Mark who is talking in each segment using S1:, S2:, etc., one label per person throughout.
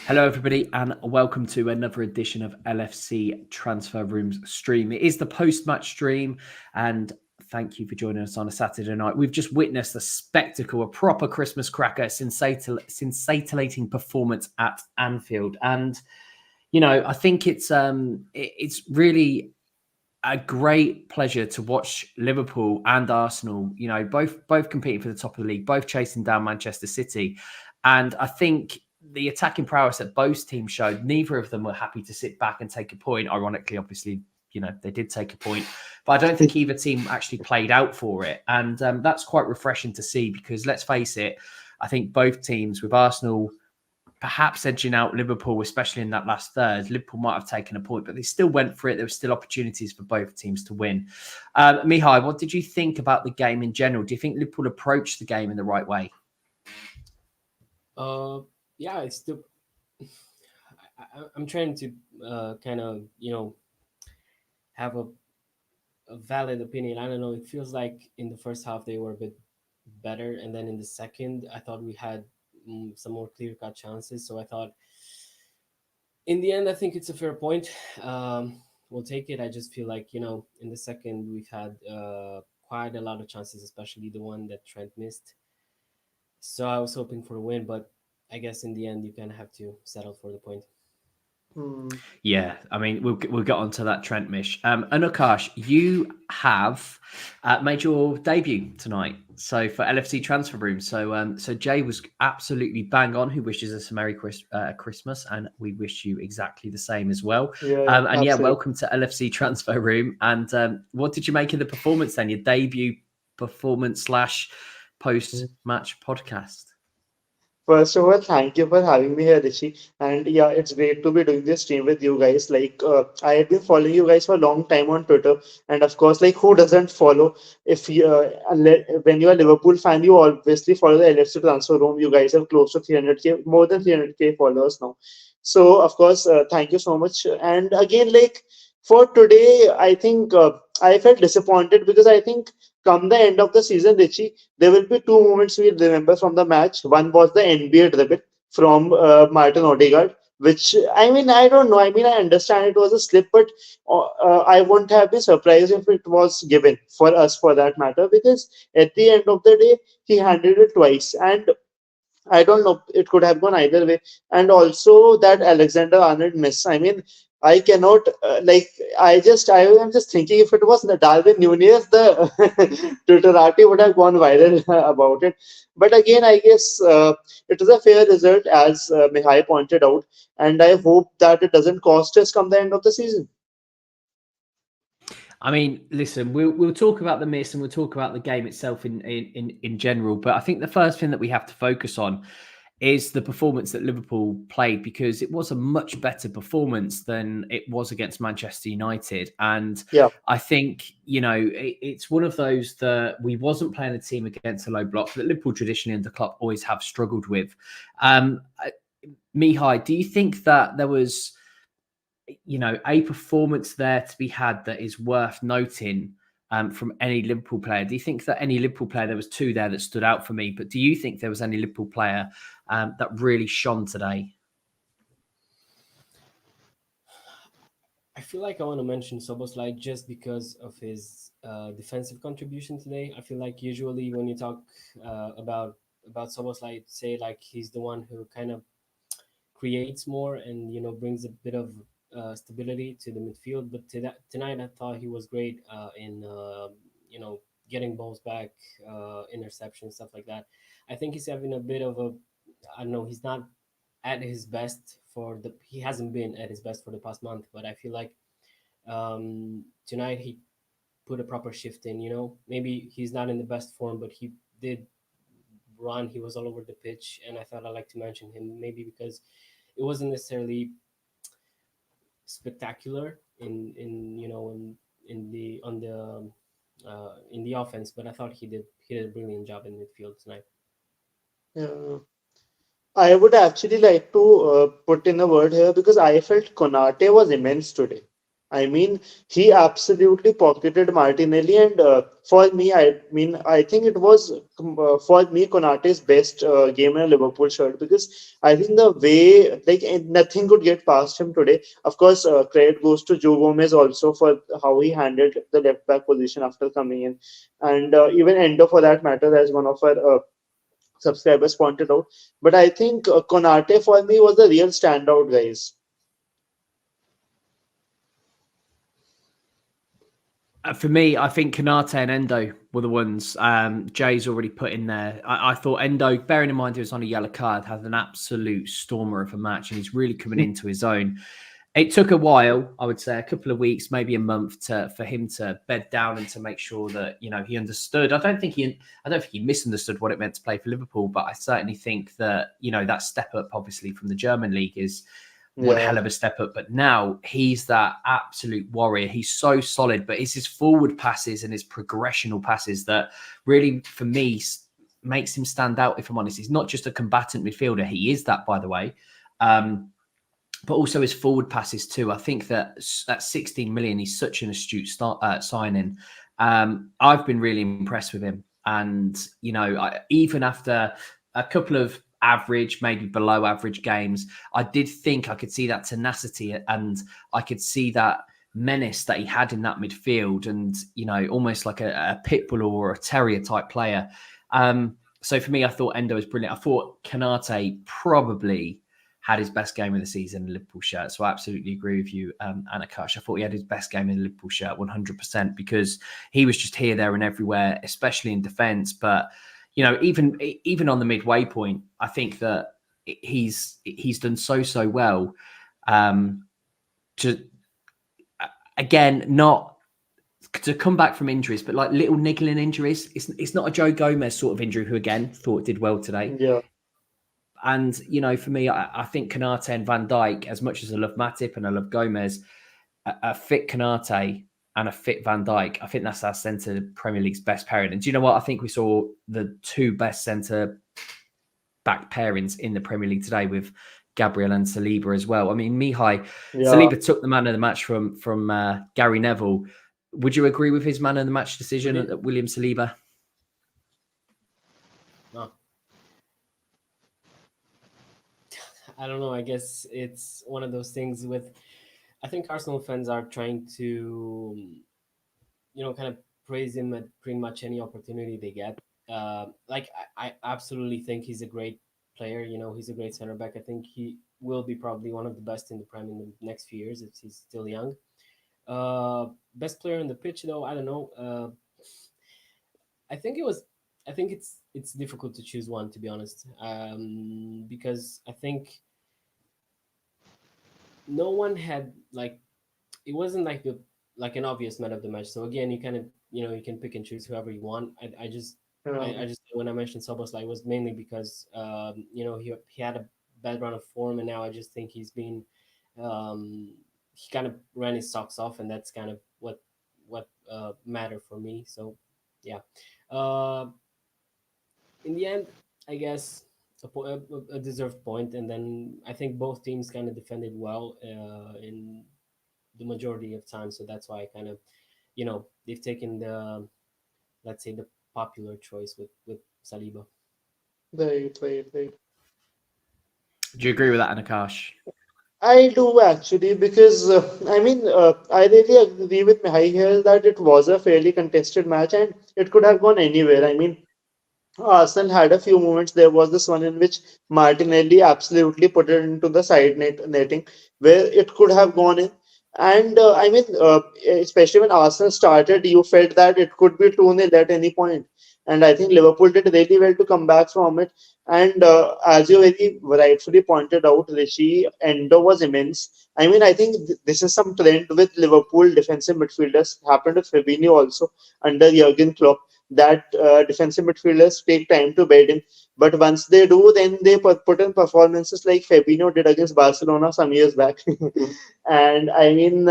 S1: Hello, everybody, and welcome to another edition of LFC Transfer Rooms stream. It is the post-match stream, and thank you for joining us on a Saturday night. We've just witnessed a spectacle, a proper Christmas cracker, scintillating performance at Anfield, and I think it's really a great pleasure to watch Liverpool and Arsenal. Both competing for the top of the league, both chasing down Manchester City, and I think the attacking prowess that both teams showed, neither of them were happy to sit back and take a point. Ironically, obviously, they did take a point, but I don't think either team actually played out for it. And that's quite refreshing to see because let's face it, I think both teams, with Arsenal perhaps edging out Liverpool, especially in that last third, Liverpool might have taken a point, but they still went for it. There were still opportunities for both teams to win. Mihai, what did you think about the game in general? Do you think Liverpool approached the game in the right way?
S2: Yeah, it's still. I'm trying to kind of have a valid opinion. I don't know. It feels like in the first half they were a bit better, and then in the second, I thought we had some more clear cut chances. So I thought, in the end, I think it's a fair point. We'll take it. I just feel like in the second we've had quite a lot of chances, especially the one that Trent missed. So I was hoping for a win, but I guess in the end you kind of have to settle for the point.
S1: Yeah, I mean, we'll get onto that Trent mish. And Akash, you have made your debut tonight, so for LFC Transfer Room. So Jay was absolutely bang on. Who wishes us a Merry Christmas, and we wish you exactly the same as well. Welcome to LFC Transfer Room. And what did you make of the performance then? Your debut performance / post-match podcast.
S3: First of all, thank you for having me here, Rishi. And yeah, it's great to be doing this stream with you guys. I have been following you guys for a long time on Twitter, and of course, who doesn't follow? If you, when you are a Liverpool fan, you obviously follow the LFC transfer room. You guys have close to 300k, more than 300k followers now. So of course, thank you so much. And again, for today, I think I felt disappointed because I think come the end of the season, Richie, there will be two moments we remember from the match. One was the NBA dribble from Martin Odegaard, which I mean, I don't know. I mean, I understand it was a slip, but I wouldn't have been surprised if it was given for us for that matter, because at the end of the day, he handled it twice. And I don't know. It could have gone either way. And also that Alexander Arnold miss. I mean, I cannot I am just thinking if it was the Darwin Nunez, the Twitterati would have gone viral about it. But again, I guess it is a fair result as Mihai pointed out, and I hope that it doesn't cost us come the end of the season.
S1: I mean, listen, we'll talk about the miss and we'll talk about the game itself in general. But I think the first thing that we have to focus on is the performance that Liverpool played, because it was a much better performance than it was against Manchester United. And
S3: Yeah.
S1: I think, it's one of those that we wasn't playing a team against a low block that Liverpool traditionally under Klopp always have struggled with. Mihai, do you think that there was a performance there to be had that is worth noting from any Liverpool player? Do you think that any Liverpool player, there was two there that stood out for me, but do you think there was any Liverpool player that really shone today?
S2: I feel like I want to mention Soboslai just because of his defensive contribution today. I feel like usually when you talk about Soboslai, say like he's the one who kind of creates more and brings a bit of stability to the midfield. But tonight, I thought he was great in getting balls back, interception, stuff like that. I think he's having a bit of a, I don't know, he's not at his best he hasn't been at his best for the past month, but I feel like tonight he put a proper shift in. Maybe he's not in the best form, but he did run. He was all over the pitch, and I thought I'd like to mention him maybe because it wasn't necessarily spectacular in the offense, but I thought he did a brilliant job in midfield tonight.
S3: Yeah. I would actually like to put in a word here because I felt Konate was immense today. I mean, he absolutely pocketed Martinelli, and for me, I think it was for me Konate's best game in a Liverpool shirt because I think the way nothing could get past him today. Of course, credit goes to Joe Gomez also for how he handled the left back position after coming in, and even Endo for that matter, as one of our subscribers pointed out. But I think Konate for me was the real standout, guys.
S1: For me, I think Konate and Endo were the ones Jay's already put in there. I thought Endo, bearing in mind he was on a yellow card, had an absolute stormer of a match and he's really coming into his own. It took a while, I would say, a couple of weeks, maybe a month, for him to bed down and to make sure that he understood. I don't think he misunderstood what it meant to play for Liverpool, but I certainly think that that step up, obviously from the German league, is one
S3: Yeah.
S1: hell of a step up. But now he's that absolute warrior. He's so solid, but it's his forward passes and his progressional passes that really, for me, makes him stand out. If I'm honest, he's not just a combatant midfielder. He is that, by the way. But also his forward passes too. I think that at 16 million, he's such an astute signing. I've been really impressed with him. And, even after a couple of average, maybe below average games, I did think I could see that tenacity and I could see that menace that he had in that midfield and, almost like a pit bull or a terrier type player. So for me, I thought Endo was brilliant. I thought Konate probably had his best game of the season in a Liverpool shirt. So I absolutely agree with you, Anakash. I thought he had his best game in a Liverpool shirt 100% because he was just here, there and everywhere, especially in defence. But, even on the midway point, I think that he's done so well to, again, not to come back from injuries, but like little niggling injuries. It's not a Joe Gomez sort of injury who, again, thought did well today.
S3: Yeah.
S1: And, for me, I think Konate and Van Dijk, as much as I love Matip and I love Gomez, a fit Konate and a fit Van Dijk, I think that's our centre Premier League's best pairing. And do you know what? I think we saw the two best centre back pairings in the Premier League today with Gabriel and Saliba as well. I mean, Mihai,
S3: Yeah.
S1: Saliba took the man of the match from Gary Neville. Would you agree with his man of the match decision at William Saliba?
S2: No. I don't know. I guess it's one of those things I think Arsenal fans are trying to, kind of praise him at pretty much any opportunity they get. I absolutely think he's a great player. He's a great center back. I think he will be probably one of the best in the Prem in the next few years if he's still young. Best player on the pitch, though, I don't know. I think it's difficult to choose one, to be honest, because I think no one had it wasn't like an obvious man of the match. So again, you kind of you can pick and choose whoever you want. I just when I mentioned Szoboszlai, it was mainly because he had a bad run of form, and now I just think he's been he kind of ran his socks off, and that's kind of what mattered for me. So yeah, in the end, I guess a deserved point, and then I think both teams kind of defended well in the majority of time. So that's why I kind of they've taken the, let's say, the popular choice with Saliba.
S3: Right.
S1: Do you agree with that, Anakash?
S3: I do actually because I really agree with Mihai here that it was a fairly contested match and it could have gone anywhere. I mean, Arsenal had a few moments. There was this one in which Martinelli absolutely put it into the netting where it could have gone in. And especially when Arsenal started, you felt that it could be 2-0 at any point. And I think Liverpool did really well to come back from it. And as you very rightfully pointed out, Rishi, Endo was immense. I mean, I think this is some trend with Liverpool defensive midfielders. Happened with Fabinho also under Jurgen Klopp that defensive midfielders take time to bed in. But once they do, then they put in performances like Fabinho did against Barcelona some years back. And I mean,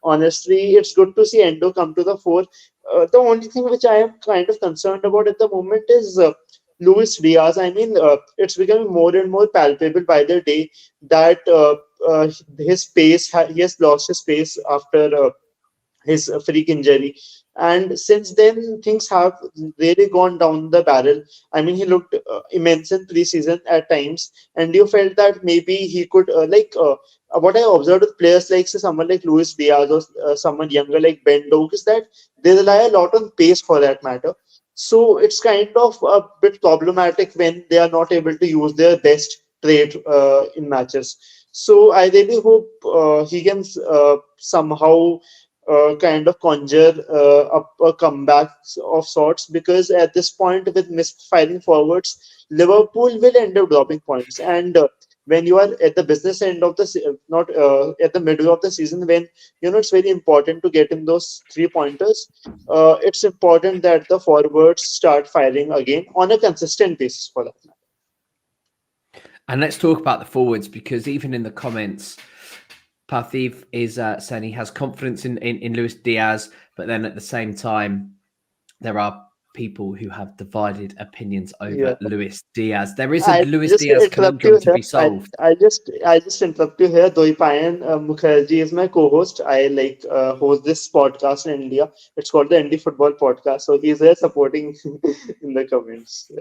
S3: honestly, it's good to see Endo come to the fore. The only thing which I am kind of concerned about at the moment is Luis Diaz, I mean, it's becoming more and more palpable by the day that his pace, he has lost his pace after his freak injury. And since then, things have really gone down the barrel. I mean, he looked immense in preseason at times, and you felt that maybe he could, what I observed with players like, say, someone like Luis Diaz or someone younger like Bendo, is that they rely a lot on pace for that matter. So it's kind of a bit problematic when they are not able to use their best trait in matches. So I really hope he can somehow kind of conjure up a comeback of sorts, because at this point, with misfiring forwards, Liverpool will end up dropping points. And when you are at the business end of the not at the middle of the season, when it's very important to get in those 3 pointers, it's important that the forwards start firing again on a consistent basis for that.
S1: And let's talk about the forwards, because even in the comments, Parthiv is saying he has confidence in Luis Diaz, but then at the same time, there are people who have divided opinions over
S3: Yeah.
S1: Luis Diaz. There is a
S3: I
S1: Luis
S3: just
S1: Diaz
S3: interrupt you
S1: conundrum to
S3: here.
S1: be solved.
S3: I just interrupt you here. Doipayan Mukherjee is my co-host. I host this podcast in India. It's called the Indie Football Podcast. So he's there supporting in the comments. Yeah.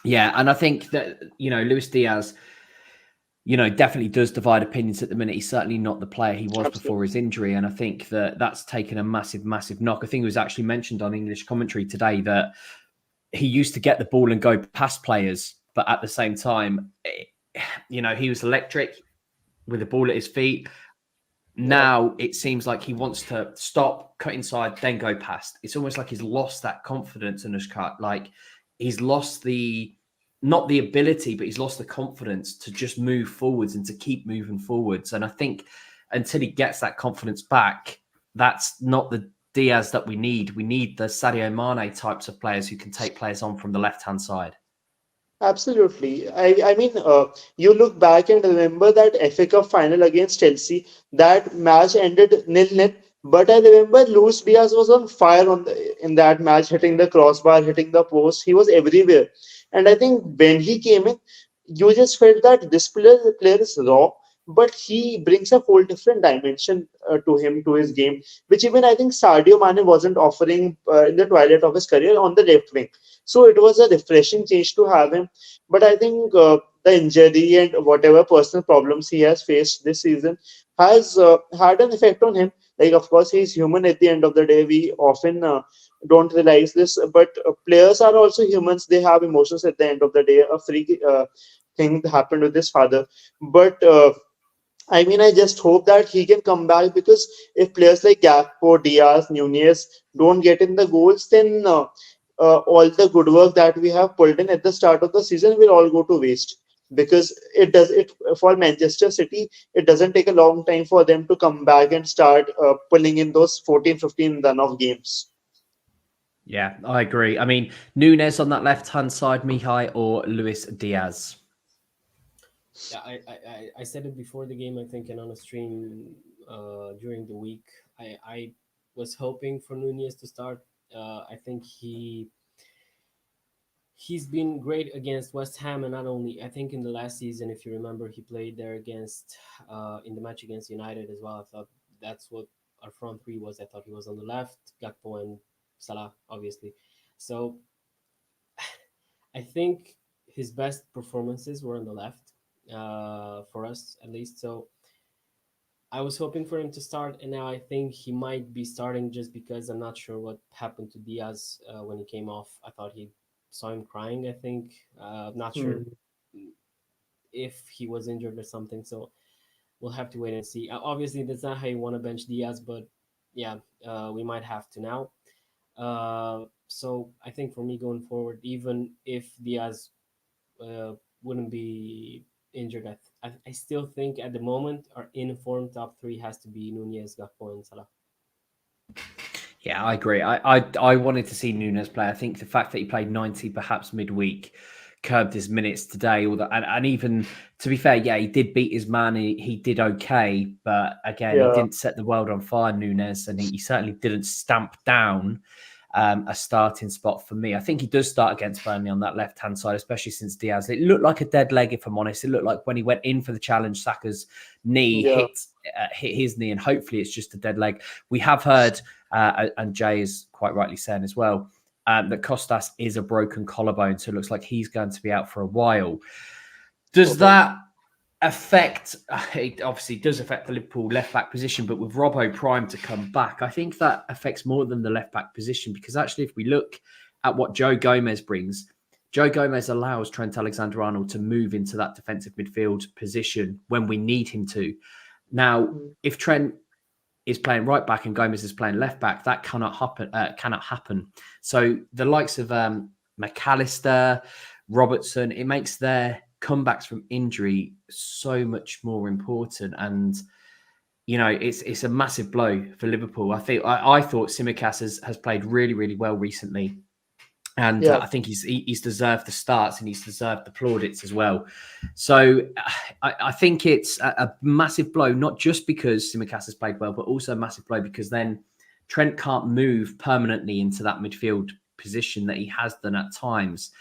S1: Yeah, and I think that, Luis Diaz, definitely does divide opinions at the minute. He's certainly not the player he was
S3: Absolutely.
S1: before his injury. And I think that that's taken a massive, massive knock. I think it was actually mentioned on English commentary today that he used to get the ball and go past players, but at the same time, he was electric with the ball at his feet. Now it seems like he wants to stop, cut inside, then go past. It's almost like he's lost that confidence in his cut. Like he's lost not the ability, but he's lost the confidence to just move forwards and to keep moving forwards. And I think until he gets that confidence back, that's not the Diaz that we need. We need the Sadio Mane types of players who can take players on from the left-hand side.
S3: Absolutely. I mean, you look back and remember that FA Cup final against Chelsea. That match ended 0-0. But I remember Luis Diaz was on fire in that match, hitting the crossbar, hitting the post. He was everywhere. And I think when he came in, you just felt that this player is raw, but he brings a whole different dimension to his game, which even I think Sadio Mane wasn't offering in the twilight of his career on the left wing. So it was a refreshing change to have him. But I think the injury and whatever personal problems he has faced this season has had an effect on him. Like, of course, he's human at the end of the day. We often don't realize this, but players are also humans. They have emotions at the end of the day. A freak thing happened with his father. But I mean, I just hope that he can come back, because if players like Gakpo, Diaz, Nunez don't get in the goals, then all the good work that we have pulled in at the start of the season will all go to waste. Because it for Manchester City, it doesn't take a long time for them to come back and start pulling in those 14, 15 run of games.
S1: Yeah, I agree. I mean, Nunez on that left-hand side, Mihai, or Luis Diaz?
S2: Yeah, I said it before the game, I think, and on a stream during the week. I was hoping for Nunez to start. I think he's been great against West Ham, and not only. I think in the last season, if you remember, he played there against in the match against United as well. I thought that's what our front three was. I thought he was on the left, Gakpo and Salah, obviously. So I think his best performances were on the left, for us at least. So I was hoping for him to start, and now I think he might be starting, just because I'm not sure what happened to Diaz when he came off. I thought he saw him crying, I think. Not sure
S3: Hmm.
S2: if he was injured or something. So we'll have to wait and see. Obviously, that's not how you want to bench Diaz, but yeah, we might have to now. So I think for me going forward, even if Diaz wouldn't be injured, I still think at the moment our informed top three has to be Nunez, Gakpo, and Salah.
S1: Yeah, I agree. I wanted to see Nunez play. I think the fact that he played 90 perhaps midweek curbed his minutes today. And even, to be fair, yeah, he did beat his man. He did okay. But again, he
S3: Yeah.
S1: didn't set the world on fire, Nunez. And he certainly didn't stamp down a starting spot for me. I think he does start against Burnley on that left-hand side, especially since Diaz. It looked like a dead leg, if I'm honest. It looked like when he went in for the challenge, Saka's knee hit his knee, and hopefully it's just a dead leg. We have heard, and Jay is quite rightly saying as well, that Kostas is a broken collarbone, so it looks like he's going to be out for a while. Does that affect, it obviously does affect the Liverpool left-back position, but with Robbo primed to come back, I think that affects more than the left-back position, because actually if we look at what Joe Gomez brings, Joe Gomez allows Trent Alexander-Arnold to move into that defensive midfield position when we need him to. Now, if Trent is playing right back and Gomez is playing left back, that cannot happen. So the likes of McAllister, Robertson, it makes their comebacks from injury so much more important. And you know, it's a massive blow for Liverpool. I thought Tsmikas has played really, really well recently. And I think he's deserved the starts and he's deserved the plaudits as well. So I think it's a massive blow, not just because Tsmikas has played well, but also a massive blow because then Trent can't move permanently into that midfield position that he has done at times.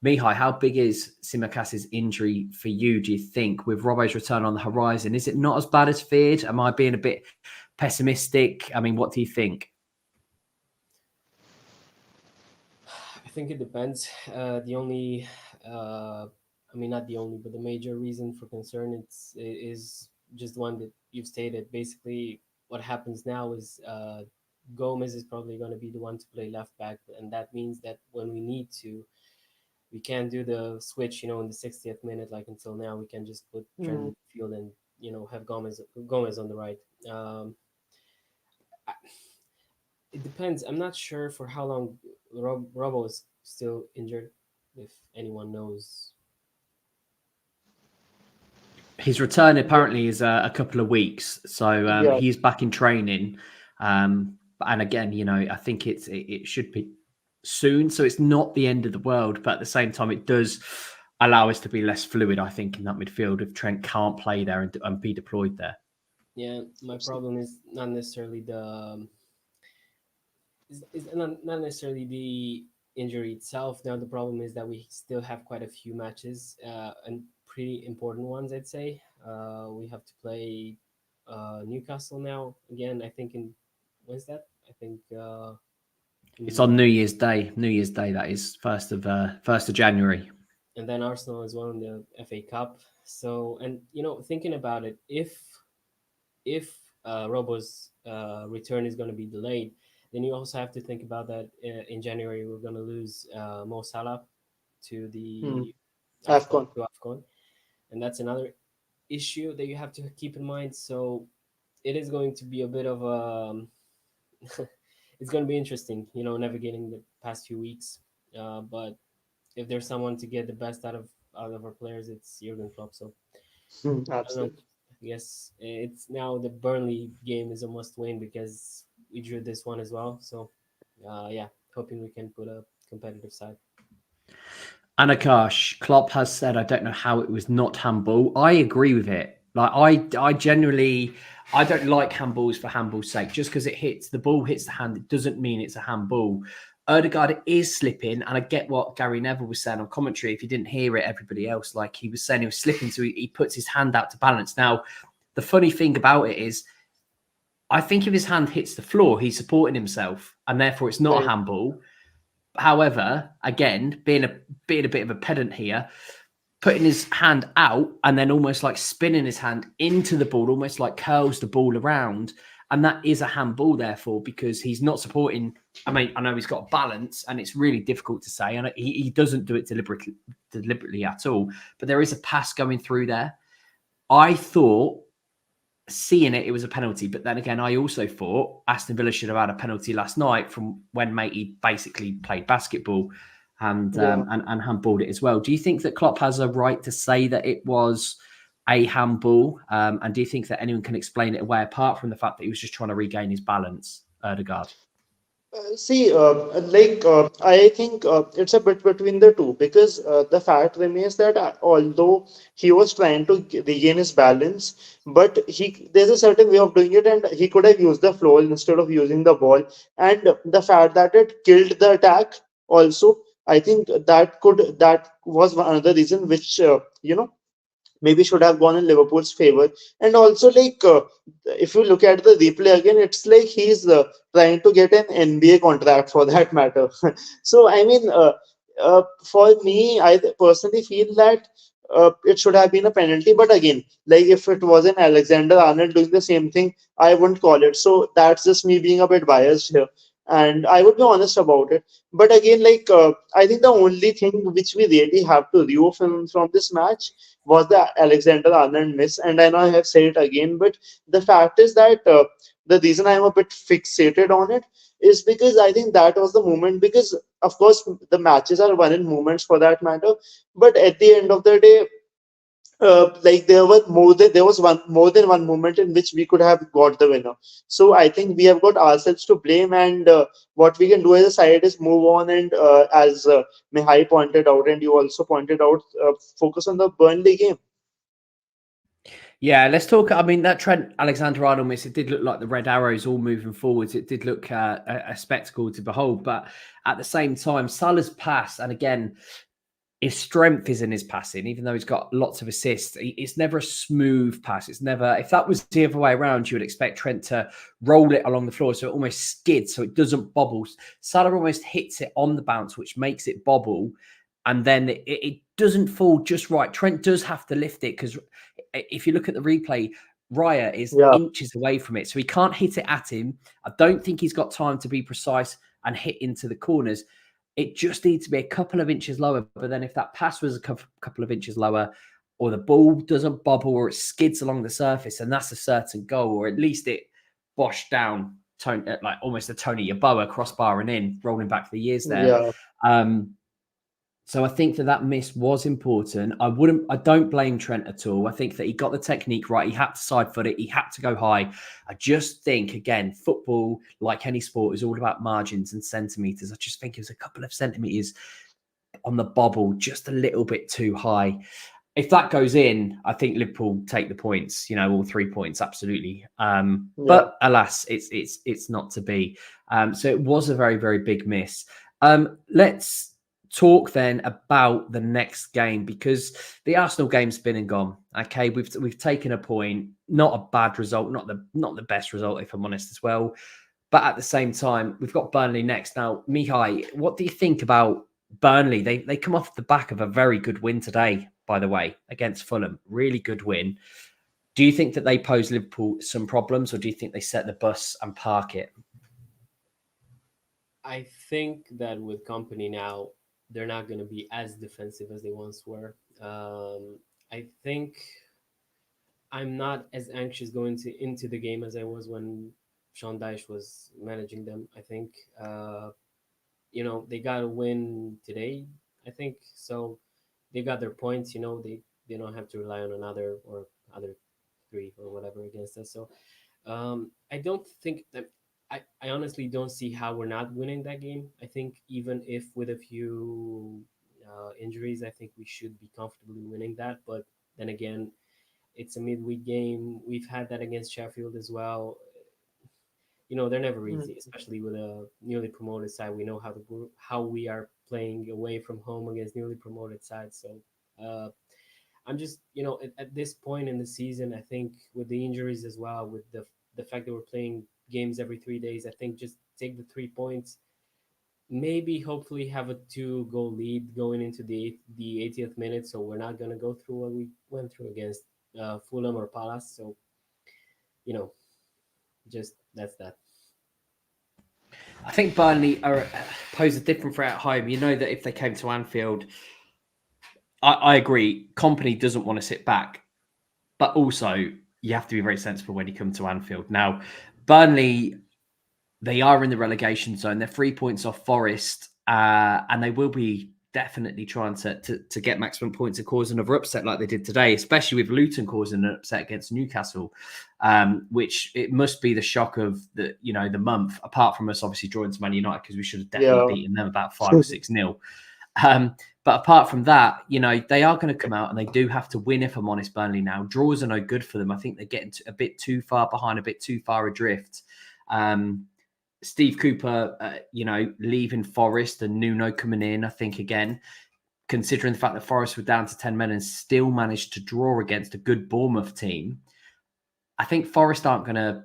S1: Mihai, how big is Tsimikas' injury for you, do you think, with Robbo's return on the horizon? Is it not as bad as feared? Am I being a bit pessimistic? I mean, what do you think?
S2: I think it depends. The only, not the only, but the major reason for concern is just one that you've stated. Basically, what happens now is Gomez is probably going to be the one to play left back, and that means that when we need to, we can't do the switch, in the 60th minute like until now. We can just put Trent in the field and have Gomez on the right. It depends. I'm not sure for how long Robbo is still injured, if anyone knows.
S1: His return apparently is a couple of weeks. So he's back in training. And again, I think it should be soon. So it's not the end of the world. But at the same time, it does allow us to be less fluid, I think, in that midfield if Trent can't play there and be deployed there.
S2: Yeah, my problem is not necessarily not necessarily the injury itself. Now the problem is that we still have quite a few matches and pretty important ones, I'd say. We have to play Newcastle now again. I think when's that? I think
S1: it's on New Year's Day. New Year's Day, that is 1st of January.
S2: And then Arsenal as well in the FA Cup. So, and thinking about it, if Robbo's return is going to be delayed, then you also have to think about that in January we're going to lose Mo Salah to the AFCON. And that's another issue that you have to keep in mind. So it is going to be a bit of it's going to be interesting, navigating the past few weeks. But if there's someone to get the best out of our players, it's Jurgen Klopp. So
S3: absolutely.
S2: Yes, it's now the Burnley game is a must-win because we drew this one as well. So, hoping we can put a competitive side.
S1: And Akash, Klopp has said, I don't know how it was not handball. I agree with it. Like I generally, I don't like handballs for handball's sake. Just because the ball hits the hand, it doesn't mean it's a handball. Ødegaard is slipping, and I get what Gary Neville was saying on commentary. If you didn't hear it, everybody else, like he was saying, he was slipping, so he puts his hand out to balance. Now, the funny thing about it is, I think if his hand hits the floor, he's supporting himself, and therefore it's not a handball. However, again, being a bit of a pedant here, putting his hand out and then almost like spinning his hand into the ball, almost like curls the ball around. And that is a handball, therefore, because he's not supporting. I mean, I know he's got a balance, and it's really difficult to say. And he doesn't do it deliberately at all. But there is a pass going through there. I thought, seeing it was a penalty. But then again, I also thought Aston Villa should have had a penalty last night from when Matey basically played basketball and handballed it as well. Do you think that Klopp has a right to say that it was a handball? And do you think that anyone can explain it away apart from the fact that he was just trying to regain his balance, Ødegaard?
S3: I think it's a bit between the two because the fact remains that although he was trying to regain his balance, but there's a certain way of doing it, and he could have used the floor instead of using the ball. And the fact that it killed the attack also, I think that was another reason which maybe should have gone in Liverpool's favor. And also, if you look at the replay again, it's like he's trying to get an NBA contract for that matter. So, I mean, for me, I personally feel that it should have been a penalty. But again, like if it was an Alexander Arnold doing the same thing, I wouldn't call it. So that's just me being a bit biased here. And I would be honest about it. But again, I think the only thing which we really have to review from this match was the Alexander Arnold miss. And I know I have said it again, but the fact is that the reason I am a bit fixated on it is because I think that was the moment. Because of course the matches are won in moments for that matter, but at the end of the day, there was one more than one moment in which we could have got the winner. So I think we have got ourselves to blame, and what we can do as a side is move on and as Mihai pointed out, and you also pointed out, focus on the Burnley game.
S1: Yeah, let's talk. I mean, that Trent Alexander-Arnold miss, it did look like the red arrows all moving forwards. It did look a spectacle to behold. But at the same time, Salah's pass, and again, his strength is in his passing, even though he's got lots of assists. It's never a smooth pass. It's never, if that was the other way around, you would expect Trent to roll it along the floor so it almost skids, so it doesn't bobble. Salah almost hits it on the bounce, which makes it bobble. And then it doesn't fall just right. Trent does have to lift it because if you look at the replay, Raya is
S3: Yeah,
S1: inches away from it. So he can't hit it at him. I don't think he's got time to be precise and hit into the corners. It just needs to be a couple of inches lower. But then if that pass was a couple of inches lower, or the ball doesn't bobble, or it skids along the surface, and that's a certain goal, or at least it boshed down, like almost a Tony Yeboah crossbar and in, rolling back the years there.
S3: yeah,
S1: So I think that miss was important. I don't blame Trent at all. I think that he got the technique right. He had to side foot it. He had to go high. I just think, again, football, like any sport, is all about margins and centimeters. I just think it was a couple of centimeters on the bobble, just a little bit too high. If that goes in, I think Liverpool take the points, all 3 points, absolutely.
S3: yeah.
S1: But alas, it's not to be. So it was a very, very big miss. Let's talk then about the next game, because the Arsenal game's been and gone. Okay, we've taken a point, not a bad result, not the best result, if I'm honest as well. But at the same time, we've got Burnley next. Now, Mihai, what do you think about Burnley? They come off the back of a very good win today, by the way, against Fulham. Really good win. Do you think that they pose Liverpool some problems, or do you think they set the bus and park it?
S2: I think that with company now, they're not going to be as defensive as they once were. I think I'm not as anxious going into the game as I was when Sean Dyche was managing them. I think they got a win today. I think so. They got their points. They don't have to rely on another or other three or whatever against us. So I don't think that. I honestly don't see how we're not winning that game. I think even if with a few injuries, I think we should be comfortably winning that. But then again, it's a midweek game. We've had that against Sheffield as well. They're never
S3: Mm.
S2: easy, especially with a newly promoted side. We know how we are playing away from home against newly promoted sides. So uh, I'm just at this point in the season, I think with the injuries as well, with the fact that we're playing games every 3 days, I think just take the 3 points. Maybe hopefully have a 2-goal lead going into the 80th minute, so we're not gonna go through what we went through against Fulham or Palace. So you know, just that's that.
S1: I think Burnley pose a different threat at home. You know that if they came to Anfield, I agree, Kompany doesn't want to sit back, but also you have to be very sensible when you come to Anfield. Now, Burnley, they are in the relegation zone. They're 3 points off Forest, and they will be definitely trying to get maximum points and cause another upset like they did today, especially with Luton causing an upset against Newcastle, which it must be the shock of the month. Apart from us obviously drawing to Man United because we should have definitely
S3: Yeah.
S1: beaten them about 5 or 6-0. But apart from that, they are going to come out and they do have to win, if I'm honest, Burnley now. Draws are no good for them. I think they're getting a bit too far behind, a bit too far adrift. Steve Cooper, leaving Forest and Nuno coming in, I think, again, considering the fact that Forest were down to 10 men and still managed to draw against a good Bournemouth team, I think Forest aren't going to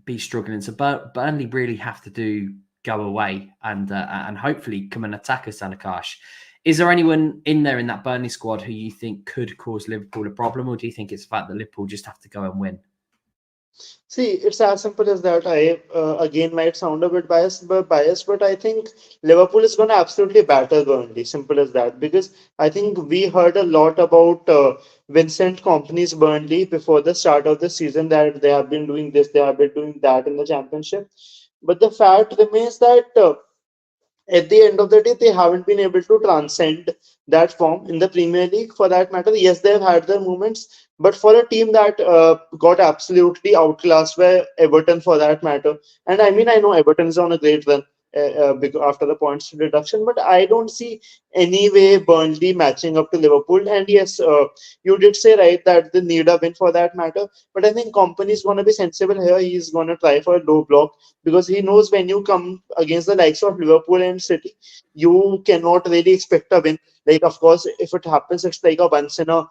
S1: be struggling. So Burnley really have to go away and hopefully come and attack us, Anakash. Is there anyone in there in that Burnley squad who you think could cause Liverpool a problem, or do you think it's the fact that Liverpool just have to go and win?
S3: See, it's as simple as that. I again might sound a bit biased, but I think Liverpool is going to absolutely batter Burnley. Simple as that. Because I think we heard a lot about Vincent Kompany's Burnley before the start of the season, that they have been doing this, they have been doing that in the championship. But the fact remains that at the end of the day, they haven't been able to transcend that form in the Premier League for that matter. Yes, they've had their moments, but for a team that got absolutely outclassed by Everton for that matter, and I mean, I know Everton is on a great run after the points deduction, but I don't see any way Burnley matching up to Liverpool. And yes, you did say right that they need a win for that matter, but I think Company is going to be sensible here. He's going to try for a low block because he knows when you come against the likes of Liverpool and City, you cannot really expect a win. Like, of course, if it happens, it's like a once in a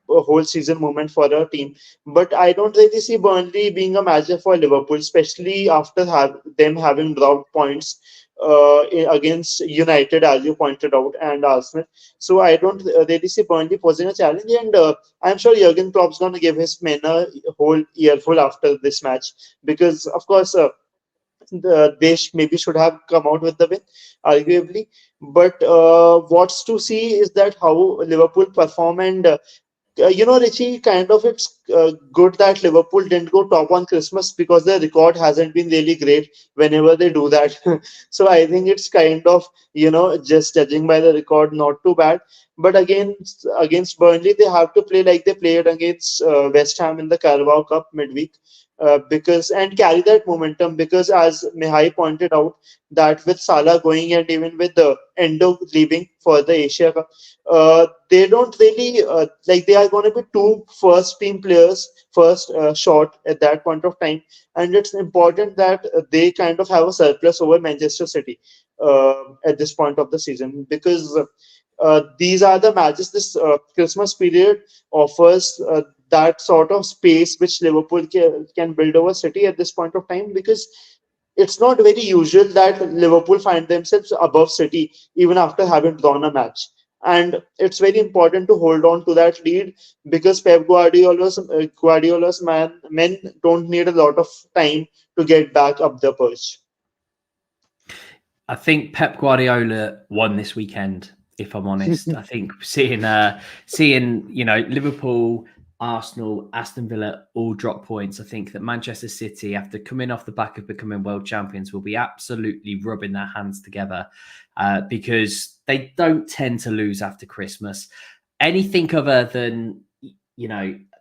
S3: whole season moment for a team. But I don't really see Burnley being a matchup for Liverpool, especially after them having dropped points against United, as you pointed out, and Arsenal. So I don't really see Burnley posing a challenge. And I'm sure Jurgen Klopp's going to give his men a whole earful after this match because, of course, they maybe should have come out with the win, arguably. But what's to see is that how Liverpool perform. And Richie, kind of it's good that Liverpool didn't go top on Christmas because the record hasn't been really great whenever they do that. So I think it's kind of, just judging by the record, not too bad. But again, against Burnley, they have to play like they played against West Ham in the Carabao Cup midweek. Because and carry that momentum, because as Mihai pointed out that with Salah going and even with the Endo leaving for the Asia Cup, they don't really like they are going to be two first team players first shot at that point of time, and it's important that they kind of have a surplus over Manchester City at this point of the season, because these are the matches this Christmas period offers that sort of space which Liverpool can build over City at this point of time, because it's not very usual that Liverpool find themselves above City even after having drawn a match. And it's very important to hold on to that lead, because Guardiola's men don't need a lot of time to get back up the perch.
S1: I think Pep Guardiola won this weekend, if I'm honest. I think seeing Liverpool, Arsenal, Aston Villa all drop points, I think that Manchester City, after coming off the back of becoming world champions, will be absolutely rubbing their hands together because they don't tend to lose after Christmas. Anything other than,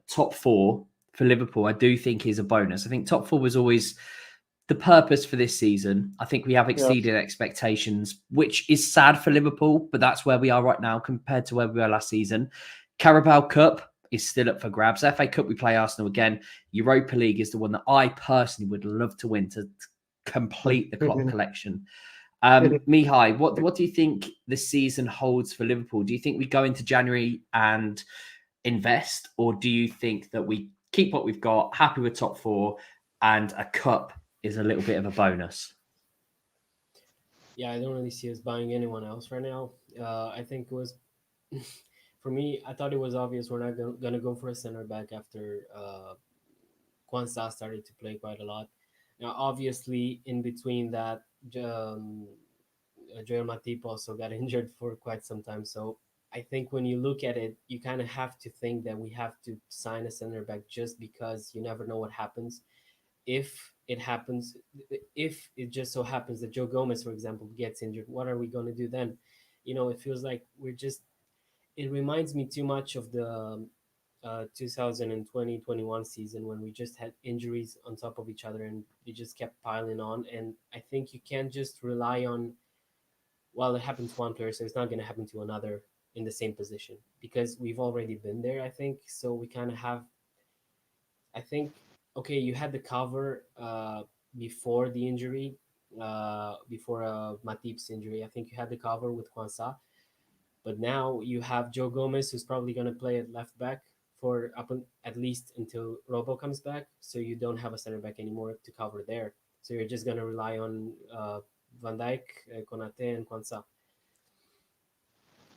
S1: top four for Liverpool, I do think is a bonus. I think top four was always the purpose for this season. I think we have exceeded expectations, which is sad for Liverpool, but that's where we are right now compared to where we were last season. Carabao Cup is still up for grabs. FA Cup, we play Arsenal again. Europa League is the one that I personally would love to win to complete the Klopp collection. Mihai, what do you think the season holds for Liverpool? Do you think we go into January and invest, or do you think that we keep what we've got, happy with top four, and a cup is a little bit of a bonus?
S2: Yeah, I don't really see us buying anyone else right now. I think it was, for me, I thought it was obvious we're not going to go for a center back after Kostas started to play quite a lot. Now, obviously, in between that, Joel Matip also got injured for quite some time. So I think when you look at it, you kind of have to think that we have to sign a center back just because you never know what happens. If it happens, if it just so happens that Joe Gomez, for example, gets injured, what are we going to do then? it feels like we're just. It reminds me too much of the 2020-21 season when we just had injuries on top of each other and they just kept piling on. And I think you can't just rely on, well, it happened to one player, so it's not going to happen to another in the same position, because we've already been there, I think. So we kind of have, I think, okay, you had the cover before the injury, before Matip's injury. I think you had the cover with Kwanzaa, but now you have Joe Gomez, who's probably going to play at left back for at least until Robo comes back. So you don't have a center back anymore to cover there. So you're just going to rely on Van Dijk, Konate, and Kwanzaa.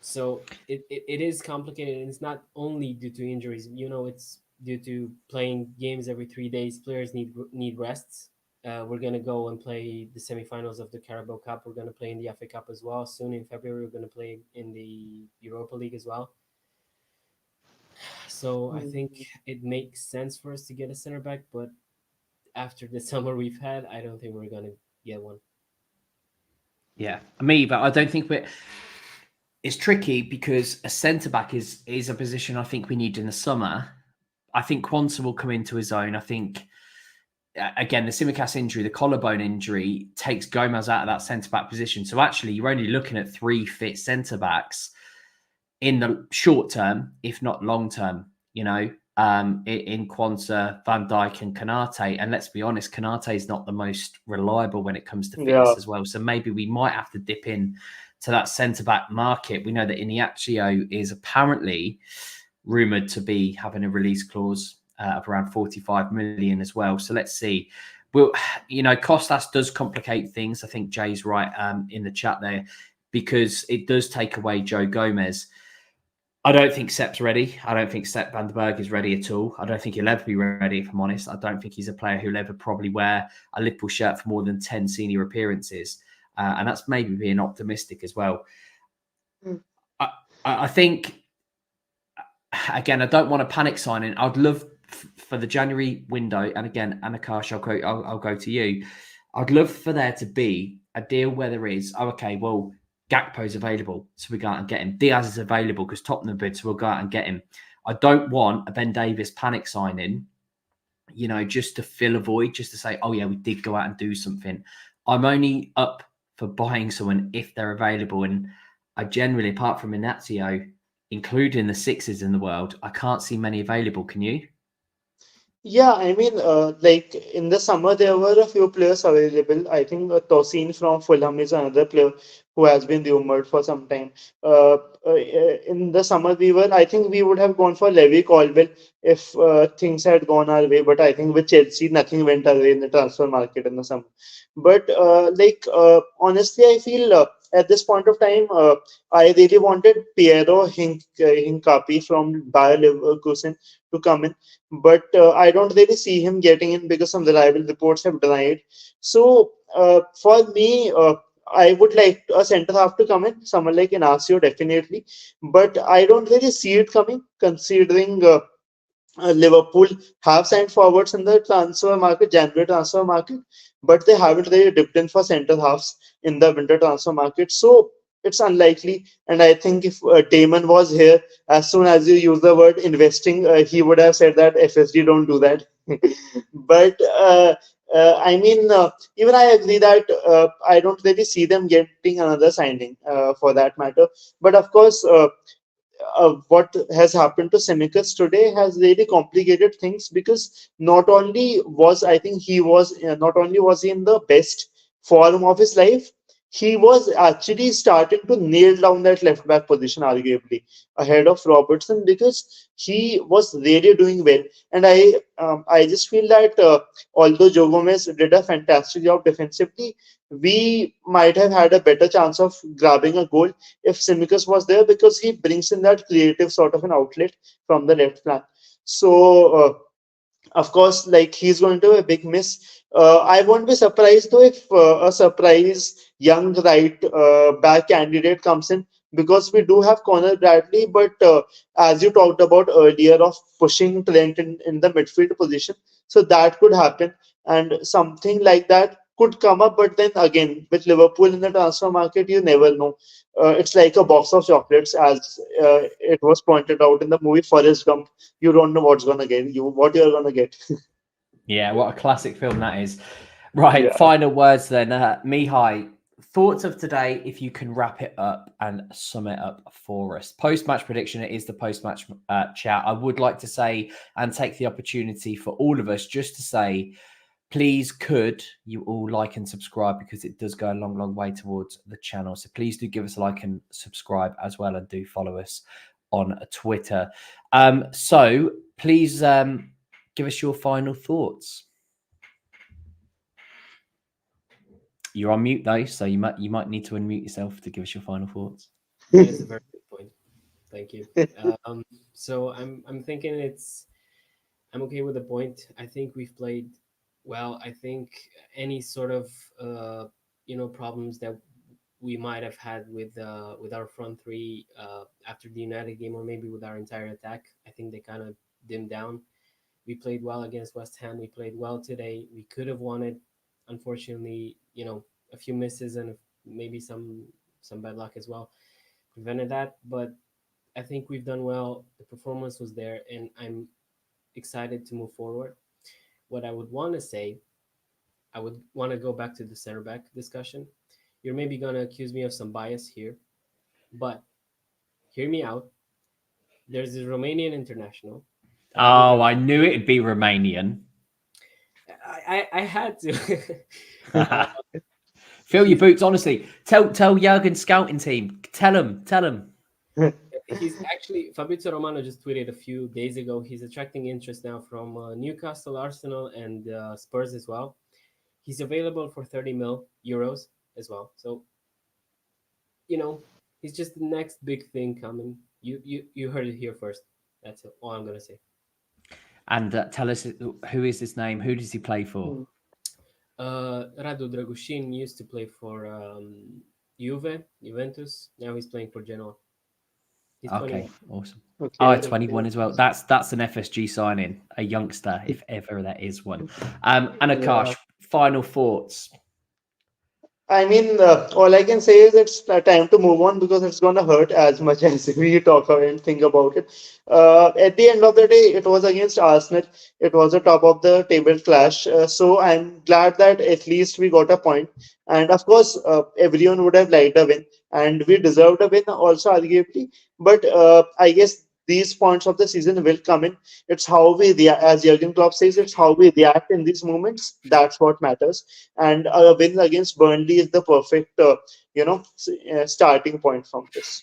S2: So it is complicated, and it's not only due to injuries. It's due to playing games every 3 days. Players need rests. We're gonna go and play the semifinals of the Carabao Cup. We're gonna play in the FA Cup as well. Soon in February, we're gonna play in the Europa League as well. So I think it makes sense for us to get a center back, but after the summer we've had, I don't think we're gonna get one.
S1: Yeah, me, but I don't think we're. It's tricky because a centre back is a position I think we need in the summer. I think Quansah will come into his own. I think, again, the Tsmikas injury, the collarbone injury, takes Gomez out of that centre back position. So actually, you're only looking at 3 fit centre backs in the short term, if not long term. In Quansah, Van Dijk, and Konate. And let's be honest, Konate is not the most reliable when it comes to fitness as well. So maybe we might have to dip in to that centre-back market. We know that Iniaccio is apparently rumoured to be having a release clause of around 45 million as well. So let's see. Kostas does complicate things. I think Jay's right in the chat there, because it does take away Joe Gomez. I don't think Sepp's ready. I don't think Sepp van der Berg is ready at all. I don't think he'll ever be ready, if I'm honest. I don't think he's a player who'll ever probably wear a Liverpool shirt for more than 10 senior appearances. And that's maybe being optimistic as well. I think, again, I don't want a panic signing. I'd love for the January window, and again, Anakash, I'll go to you. I'd love for there to be a deal where there is, Gakpo's available, so we go out and get him. Diaz is available because Tottenham bid, so we'll go out and get him. I don't want a Ben Davies panic signing, just to fill a void, just to say, oh yeah, we did go out and do something. I'm only up for buying someone if they're available. And I generally, apart from Iniaccio, including the sixes in the world, I can't see many available. Can you?
S3: Yeah, I mean, like in the summer, there were a few players available. I think Tosin from Fulham is another player who has been rumored for some time. In the summer, I think we would have gone for Levi Colwill if things had gone our way. But I think with Chelsea, nothing went our way in the transfer market in the summer. But honestly, I feel at this point of time, I really wanted Piero Hincapi from Bayer Leverkusen to come in, but I don't really see him getting in because some reliable reports have denied. So for me, I would like a centre half to come in, someone like Inacio definitely, but I don't really see it coming considering Liverpool have signed forwards in the January transfer market, but they haven't really dipped in for centre halves in the winter transfer market. So it's unlikely. And I think if Damon was here, as soon as you use the word investing, he would have said that FSG don't do that. But I mean, even I agree that I don't really see them getting another signing for that matter. But of course, what has happened to Tsmikas today has really complicated things, because not only was he in the best form of his life, he was actually starting to nail down that left back position, arguably ahead of Robertson, because he was really doing well. And I just feel that although Joe Gomez did a fantastic job defensively, we might have had a better chance of grabbing a goal if Tsimikas was there, because he brings in that creative sort of an outlet from the left flank. So, of course, like, he's going to be a big miss. I won't be surprised though if a surprise young right back candidate comes in, because we do have Conor Bradley, but as you talked about earlier, of pushing Trent in the midfield position, so that could happen, and something like that could come up, but then again, with Liverpool in the transfer market, you never know. It's like a box of chocolates, as it was pointed out in the movie Forrest Gump. You don't know what's gonna get you, what you're gonna get.
S1: Yeah, what a classic film that is. Right,
S3: Yeah.
S1: final words then. Mihai, thoughts of today, if you can wrap it up and sum it up for us. Post-match prediction, it is the post-match chat. I would like to say and take the opportunity for all of us just to say, please could you all like and subscribe, because it does go a long, long way towards the channel. So please do give us a like and subscribe as well, and do follow us on Twitter. So please give us your final thoughts. You're on mute though, so you might need to unmute yourself to give us your final thoughts.
S2: That is a very good point. Thank you. So I'm thinking I'm okay with the point. I think we've played well. I think any sort of problems that we might have had with our front three after the United game, or maybe with our entire attack, I think they kind of dimmed down. We played well against West Ham. We played well today. We could have won it. Unfortunately, a few misses and maybe some bad luck as well prevented that. But I think we've done well. The performance was there, and I'm excited to move forward. What I would want to say, I would want to go back to the center back discussion. You're maybe going to accuse me of some bias here, but hear me out. There's a Romanian international.
S1: Oh, I knew it'd be Romanian.
S2: I had to.
S1: Fill your boots, honestly. Tell Jurgen's scouting team. Tell him.
S2: He's actually, Fabrizio Romano just tweeted a few days ago. He's attracting interest now from Newcastle, Arsenal, and Spurs as well. He's available for 30 mil euros as well. So, he's just the next big thing coming. You heard it here first. That's all I'm gonna say.
S1: And tell us, who is his name? Who does he play for?
S2: Radu Dragushin used to play for Juventus. Now he's playing for Genoa. He's
S1: Okay,
S2: 21.
S1: awesome.
S3: Okay.
S1: 21 as well. That's an FSG signing, a youngster, if ever there is one. And Akash, final thoughts.
S3: I mean, all I can say is it's time to move on, because it's gonna hurt as much as we talk and think about it. At the end of the day, it was against Arsenal. It was a top of the table clash. So I'm glad that at least we got a point. And of course, everyone would have liked a win, and we deserved a win also, arguably. But I guess these points of the season will come in. It's how we react, as Jurgen Klopp says, it's how we react in these moments. That's what matters. And a win against Burnley is the perfect, starting point from this.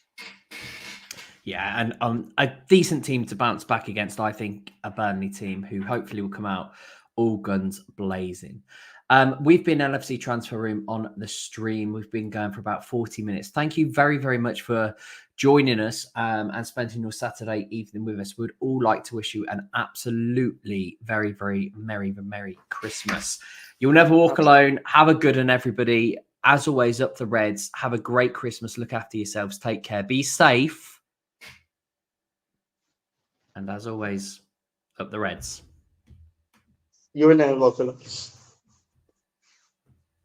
S1: Yeah, and a decent team to bounce back against, I think, a Burnley team who hopefully will come out all guns blazing. We've been LFC Transfer Room on the stream. We've been going for about 40 minutes. Thank you very, very much for joining us and spending your Saturday evening with us. We'd all like to wish you an absolutely very, very merry Christmas. You'll never walk alone. Have a good one, everybody. As always, up the Reds. Have a great Christmas. Look after yourselves. Take care. Be safe. And as always, up the Reds.
S3: You will never walk alone.